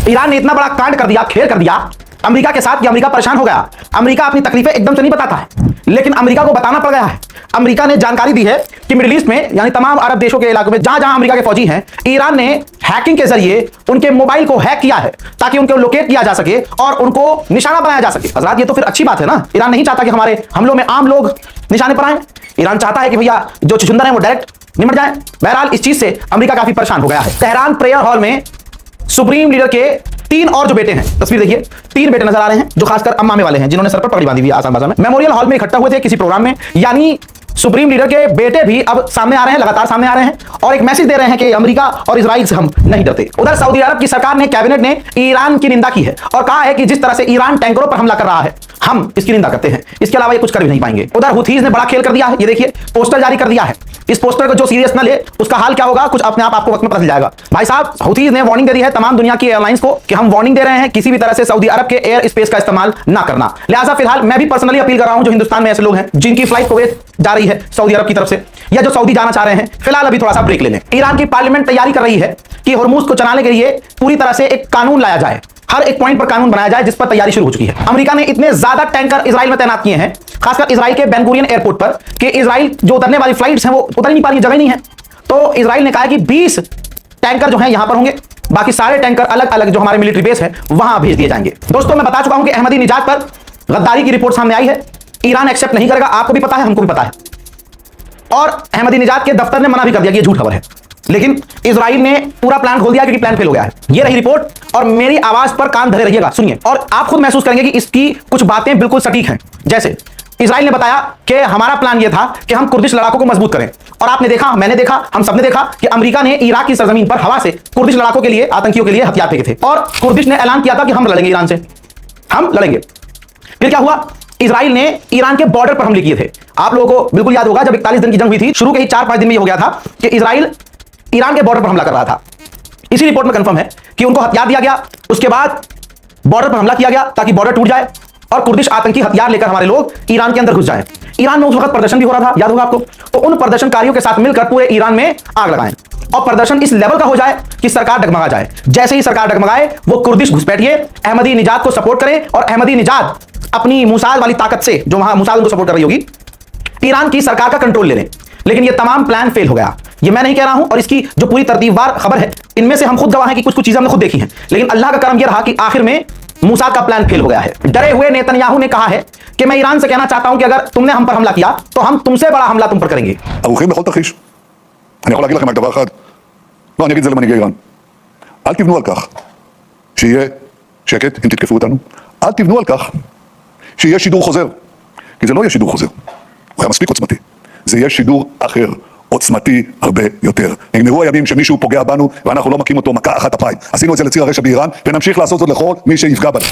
Iran ने इतना बड़ा कांड कर दिया, खेल कर दिया अमेरिका के साथ कि अमेरिका परेशान हो गया। अमेरिका अपनी तकलीफें एकदम से नहीं बताता है, लेकिन अमेरिका को बताना पड़ गया है। अमेरिका ने जानकारी दी है कि मिडिल ईस्ट में यानी तमाम अरब देशों के इलाकों में जहां जहां अमेरिका के फौजी हैं, ईरान ने हैकिंग के जरिए उनके मोबाइल को हैक किया है ताकि उनको लोकेट किया जा सके और उनको निशाना बनाया जा सके। हजरात, ये तो फिर अच्छी बात है ना। ईरान नहीं चाहता कि हमारे हमलों में आम लोग निशाने पर आए। ईरान चाहता है कि भैया जो चुचुंदर है वो डायरेक्ट निमट जाए। बहरहाल इस चीज से अमेरिका काफी परेशान हो गया है। तेहरान प्रेयर हॉल में सुप्रीम लीडर के 3 और जो बेटे हैं, तस्वीर देखिए, 3 बेटे नजर आ रहे हैं जो खासकर अम्मामे वाले हैं, जिन्होंने सर पर पगड़ी बांधी हुई है आसान भाषा में। मेमोरियल हॉल में इकट्ठा हुए थे किसी प्रोग्राम में, यानी सुप्रीम लीडर के बेटे भी अब सामने आ रहे हैं, लगातार सामने आ रहे हैं और एक मैसेज दे रहे हैं कि अमेरिका और इजराइल से हम नहीं डरते। उधर सऊदी अरब की सरकार ने, कैबिनेट ने ईरान की निंदा की है और कहा है कि जिस तरह से ईरान टैंकरों पर हमला कर रहा है, हम इसकी निंदा करते हैं, इसके अलावा ये कुछ कर भी नहीं पाएंगे। उधर हुथीज ने बड़ा खेल कर दिया है, ये देखिए पोस्टर जारी कर दिया है। इस पोस्टर को जो सीरियस न ले उसका हाल क्या होगा कुछ अपने आप आपको वक्त में पता चल जाएगा। भाई साहब, हुथीज ने वार्निंग दे दी है तमाम दुनिया की एयरलाइंस को कि हम वार्निंग दे रहे हैं किसी भी तरह से सऊदी अरब के एयर स्पेस का इस्तेमाल ना करना। लिहाजा फिलहाल मैं भी पर्सनली अपील कर रहा हूं जो हिंदुस्तान में ऐसे लोग हैं जिनकी फ्लाइट कुवैत जा रही है सऊदी अरब की तरफ से, या जो सऊदी जाना चाह रहे हैं, फिलहाल अभी थोड़ा सा ब्रेक ले लें। ईरान की पार्लियामेंट तैयारी कर रही है कि होर्मुज को चलाने के लिए पूरी तरह से एक कानून लाया जाए, हर एक पॉइंट पर कानून बनाया जाए, जिस पर तैयारी शुरू हो चुकी है। अमेरिका ने इतने ज्यादा टैंकर इजराइल में तैनात किए हैं, खासकर इजराइल के बेन गुरियन एयरपोर्ट पर, कि इजराइल जो उतरने वाली फ्लाइट्स हैं वो उतर नहीं पा रही, जगह नहीं है। तो इजराइल ने कहा कि 20 टैंकर जो हैं यहां पर होंगे, बाकी सारे टैंकर अलग अलग जो हमारे मिलिट्री बेस है वहां भेज दिए जाएंगे। दोस्तों, मैं बता चुका हूं कि अहमदी निजात पर गद्दारी की रिपोर्ट सामने आई है। ईरान एक्सेप्ट नहीं करेगा, आपको भी पता है, हमको भी पता है, और अहमदी निजात के दफ्तर ने मना भी कर दिया कि ये झूठ खबर है। लेकिन इजराइल ने पूरा प्लान खोल दिया क्योंकि प्लान फेल हो गया है। ये रही रिपोर्ट और मेरी आवाज पर कान धरे रहिएगा, सुनिए, और आप खुद महसूस करेंगे कि इसकी कुछ बातें बिल्कुल सटीक हैं। जैसे इजराइल ने बताया कि हमारा प्लान यह था कि हम कुर्दिश लड़ाकों को मजबूत करें, और आपने देखा, मैंने देखा, हम सबने देखा कि अमेरिका ने इराक की सरजमीन पर हवा से कुर्दिश लड़ाकों के लिए, आतंकियों के लिए हथियार फेंके थे, और कुर्दिश ने ऐलान किया था कि हम लड़ेंगे ईरान से, हम लड़ेंगे। फिर क्या हुआ? इजराइल ने ईरान के बॉर्डर पर हमले किए थे। आप लोगों को बिल्कुल याद होगा जब 41 दिन की जंग हुई थी, शुरू के ही 4-5 दिन में हो गया था कि इजराइल ईरान के बॉर्डर पर हमला कर रहा था। इसी रिपोर्ट में कंफर्म है कि उनको हथियार दिया गया, उसके बाद बॉर्डर पर हमला किया गया ताकि बॉर्डर टूट जाए और कुर्दिश आतंकी हथियार लेकर हमारे लोग ईरान के अंदर घुस जाएं। ईरान में उस वक्त प्रदर्शन भी हो रहा था, याद होगा आपको। तो उन प्रदर्शनकारियों के साथ मिलकर पूरे ईरान में आग लगाएं और प्रदर्शन इस लेवल का हो जाए कि सरकार डगमगा जाए। जैसे ही सरकार डगमगाए वो कुर्दिश घुसपैठिए अहमदी निजात को सपोर्ट करें, और अहमदी निजात अपनी मुसाद वाली ताकत से, जो वहां मुसाद उनको सपोर्ट कर रही होगी, ईरान की सरकार का कंट्रोल ले लें। लेकिन ये तमाम प्लान फेल हो गया। ये मैं नहीं कह रहा हूं, और इसकी जो पूरी तरतीबवार खबर है, इनमें से हम खुद गवाह हैं कि कुछ कुछ चीजें हमने खुद देखी हैं। लेकिन अल्लाह का करम यह रहा कि आखिर में मुसाद का प्लान फेल हो गया है। डरे हुए नेतन्याहू ने कहा है कि मैं ईरान से कहना चाहता हूं कि अगर तुमने हम पर हमला किया तो हम तुमसे बड़ा हमला तुम पर करेंगे। ערוכים בכל תרחיש. אני יכול להגיד לכם רק דבר אחד. לא, אני אגיד את זה למנהיגי איראן. אל תבנו על כך שיהיה שקט אם תתקפו אותנו. אל תבנו על כך שיהיה שידור חוזר. כי זה לא יהיה שידור חוזר. הוא היה מספיק עוצמתי. זה יהיה שידור אחר, עוצמתי הרבה יותר. נגמרו הימים שמישהו פוגע בנו ואנחנו לא מכים אותו מכה אחת אפיים. עשינו את זה לציר הרשע באיראן ונמשיך לעשות זאת לכל מי שיפגע בנו.